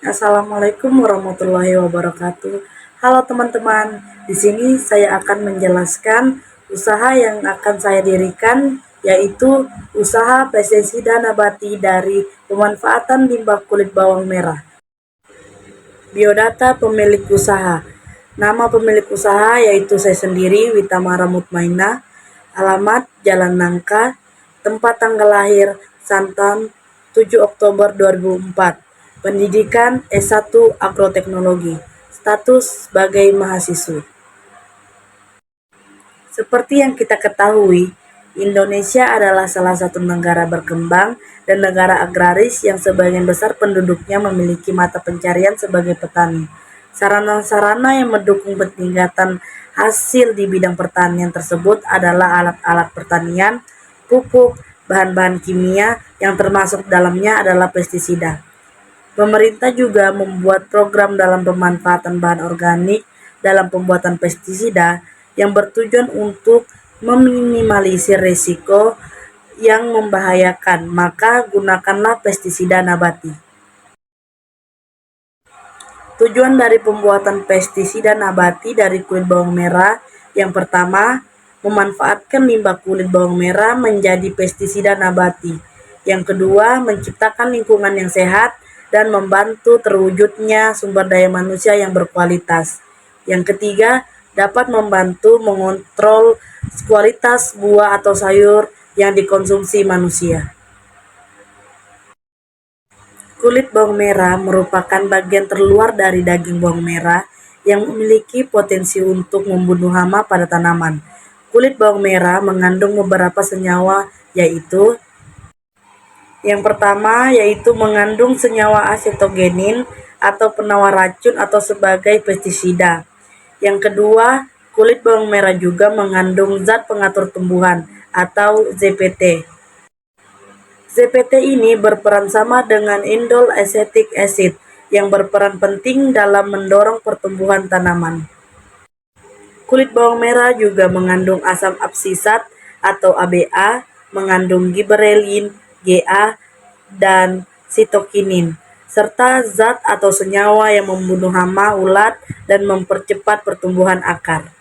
Assalamualaikum warahmatullahi wabarakatuh. Halo teman-teman, di sini saya akan menjelaskan usaha yang akan saya dirikan, yaitu usaha pestisida nabati dari pemanfaatan limbah kulit bawang merah. Biodata pemilik usaha. Nama pemilik usaha yaitu saya sendiri, Witamara Mutmainah. Alamat Jalan Nangka, tempat tanggal lahir Santan 7 Oktober 2004. Pendidikan S1 Agroteknologi. Status sebagai mahasiswa. Seperti yang kita ketahui, Indonesia adalah salah satu negara berkembang dan negara agraris yang sebagian besar penduduknya memiliki mata pencarian sebagai petani. Sarana-sarana yang mendukung peningkatan hasil di bidang pertanian tersebut adalah alat-alat pertanian, pupuk, bahan-bahan kimia yang termasuk dalamnya adalah pestisida. Pemerintah juga membuat program dalam pemanfaatan bahan organik dalam pembuatan pestisida yang bertujuan untuk meminimalisir risiko yang membahayakan, maka gunakanlah pestisida nabati. Tujuan dari pembuatan pestisida nabati dari kulit bawang merah yang pertama, memanfaatkan limbah kulit bawang merah menjadi pestisida nabati. Yang kedua, menciptakan lingkungan yang sehat dan membantu terwujudnya sumber daya manusia yang berkualitas. Yang ketiga, dapat membantu mengontrol kualitas buah atau sayur yang dikonsumsi manusia. Kulit bawang merah merupakan bagian terluar dari daging bawang merah yang memiliki potensi untuk membunuh hama pada tanaman. Kulit bawang merah mengandung beberapa senyawa, yaitu yang pertama yaitu mengandung senyawa asetogenin atau penawar racun atau sebagai pestisida. Yang kedua, kulit bawang merah juga mengandung zat pengatur tumbuhan atau ZPT. ZPT ini berperan sama dengan indol acetic acid yang berperan penting dalam mendorong pertumbuhan tanaman. Kulit bawang merah juga mengandung asam absisat atau ABA, mengandung giberelin, GA, dan sitokinin, serta zat atau senyawa yang membunuh hama, ulat, dan mempercepat pertumbuhan akar.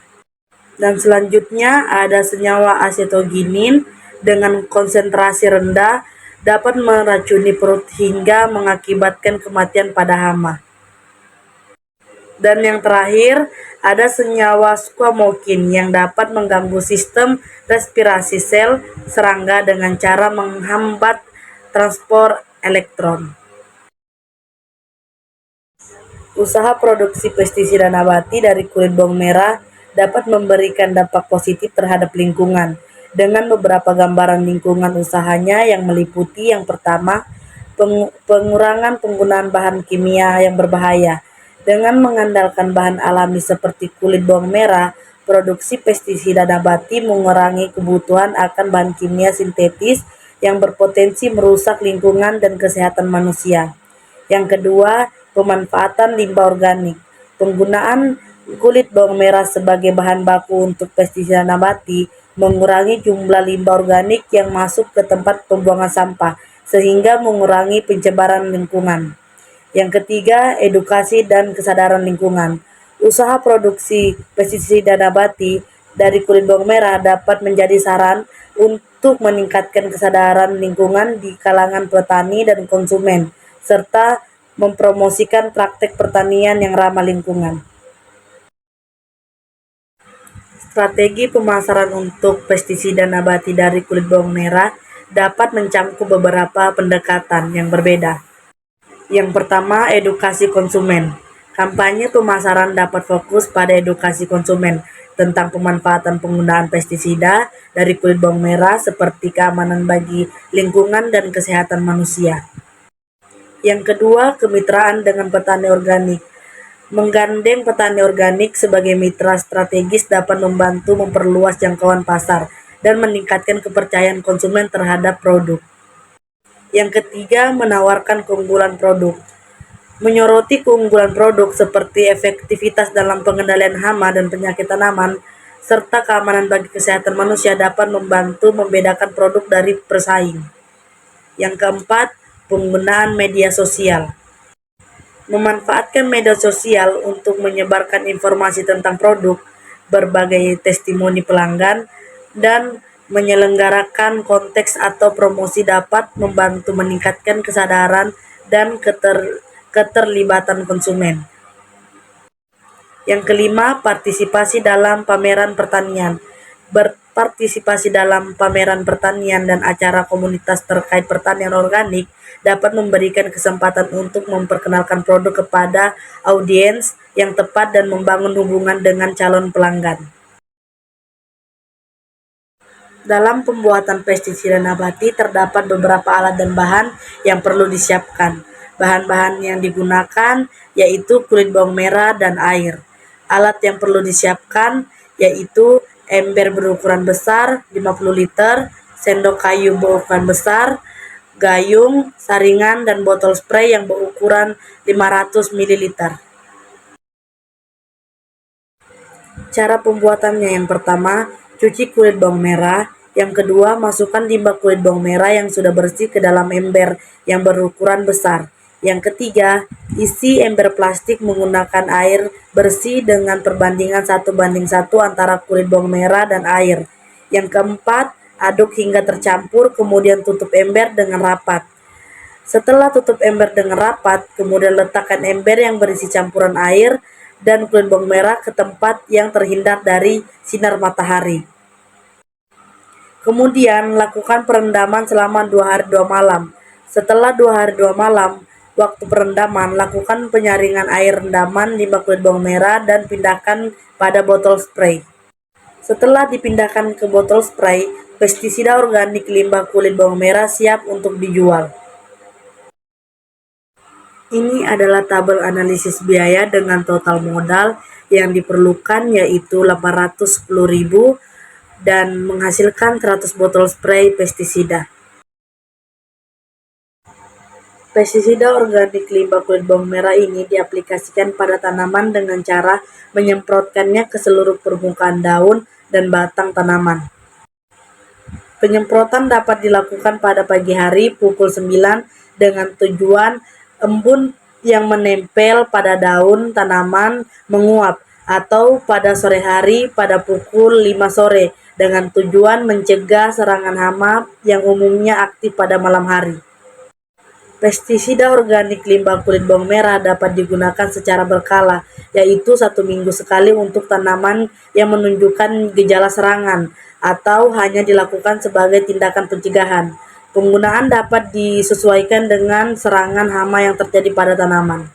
Dan selanjutnya ada senyawa asetoginin dengan konsentrasi rendah dapat meracuni perut hingga mengakibatkan kematian pada hama. Dan yang terakhir, ada senyawa squamokin yang dapat mengganggu sistem respirasi sel serangga dengan cara menghambat transport elektron. Usaha produksi pestisida nabati dari kulit bawang merah dapat memberikan dampak positif terhadap lingkungan dengan beberapa gambaran lingkungan usahanya yang meliputi yang pertama, pengurangan penggunaan bahan kimia yang berbahaya. Dengan mengandalkan bahan alami seperti kulit bawang merah, produksi pestisida nabati mengurangi kebutuhan akan bahan kimia sintetis yang berpotensi merusak lingkungan dan kesehatan manusia. Yang kedua, pemanfaatan limbah organik. Penggunaan kulit bawang merah sebagai bahan baku untuk pestisida nabati mengurangi jumlah limbah organik yang masuk ke tempat pembuangan sampah, sehingga mengurangi pencemaran lingkungan. Yang ketiga, edukasi dan kesadaran lingkungan. Usaha produksi pestisida nabati dari kulit bawang merah dapat menjadi saran untuk meningkatkan kesadaran lingkungan di kalangan petani dan konsumen, serta mempromosikan praktek pertanian yang ramah lingkungan. Strategi pemasaran untuk pestisida nabati dari kulit bawang merah dapat mencakup beberapa pendekatan yang berbeda. Yang pertama, edukasi konsumen. Kampanye pemasaran dapat fokus pada edukasi konsumen tentang pemanfaatan penggunaan pestisida dari kulit bawang merah seperti keamanan bagi lingkungan dan kesehatan manusia. Yang kedua, kemitraan dengan petani organik. Menggandeng petani organik sebagai mitra strategis dapat membantu memperluas jangkauan pasar dan meningkatkan kepercayaan konsumen terhadap produk. Yang ketiga, menawarkan keunggulan produk. Menyoroti keunggulan produk seperti efektivitas dalam pengendalian hama dan penyakit tanaman, serta keamanan bagi kesehatan manusia dapat membantu membedakan produk dari pesaing. Yang keempat, penggunaan media sosial. memanfaatkan media sosial untuk menyebarkan informasi tentang produk, berbagai testimoni pelanggan, dan menyelenggarakan konteks atau promosi dapat membantu meningkatkan kesadaran dan keterlibatan konsumen. Yang kelima, partisipasi dalam pameran pertanian. Berpartisipasi dalam pameran pertanian dan acara komunitas terkait pertanian organik dapat memberikan kesempatan untuk memperkenalkan produk kepada audiens yang tepat dan membangun hubungan dengan calon pelanggan. Dalam pembuatan pestisida nabati terdapat beberapa alat dan bahan yang perlu disiapkan. Bahan-bahan yang digunakan yaitu kulit bawang merah dan air. Alat yang perlu disiapkan yaitu ember berukuran besar 50 liter, sendok kayu berukuran besar, gayung, saringan, dan botol spray yang berukuran 500 ml. Cara pembuatannya: yang pertama, cuci kulit bawang merah. Yang kedua, masukkan limbah kulit bawang merah yang sudah bersih ke dalam ember yang berukuran besar. Yang ketiga, isi ember plastik menggunakan air bersih dengan perbandingan 1:1 antara kulit bawang merah dan air. Yang keempat, aduk hingga tercampur, kemudian tutup ember dengan rapat. Setelah tutup ember dengan rapat, kemudian letakkan ember yang berisi campuran air dan kulit bawang merah ke tempat yang terhindar dari sinar matahari. Kemudian, lakukan perendaman selama 2 hari 2 malam. Setelah 2 hari 2 malam, waktu perendaman, lakukan penyaringan air rendaman limbah kulit bawang merah dan pindahkan pada botol spray. Setelah dipindahkan ke botol spray, pestisida organik limbah kulit bawang merah siap untuk dijual. Ini adalah tabel analisis biaya dengan total modal yang diperlukan yaitu 810.000 dan menghasilkan 100 botol spray pestisida. Pestisida organik limbah kulit bawang merah ini diaplikasikan pada tanaman dengan cara menyemprotkannya ke seluruh permukaan daun dan batang tanaman. Penyemprotan dapat dilakukan pada pagi hari pukul 9 dengan tujuan embun yang menempel pada daun tanaman menguap, atau pada sore hari pada pukul 5 sore dengan tujuan mencegah serangan hama yang umumnya aktif pada malam hari. Pestisida organik limbah kulit bawang merah dapat digunakan secara berkala, yaitu 1 minggu sekali untuk tanaman yang menunjukkan gejala serangan, atau hanya dilakukan sebagai tindakan pencegahan. Penggunaan dapat disesuaikan dengan serangan hama yang terjadi pada tanaman.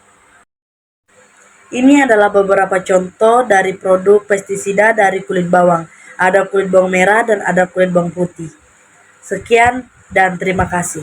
Ini adalah beberapa contoh dari produk pestisida dari kulit bawang. Ada kulit bawang merah dan ada kulit bawang putih. Sekian dan terima kasih.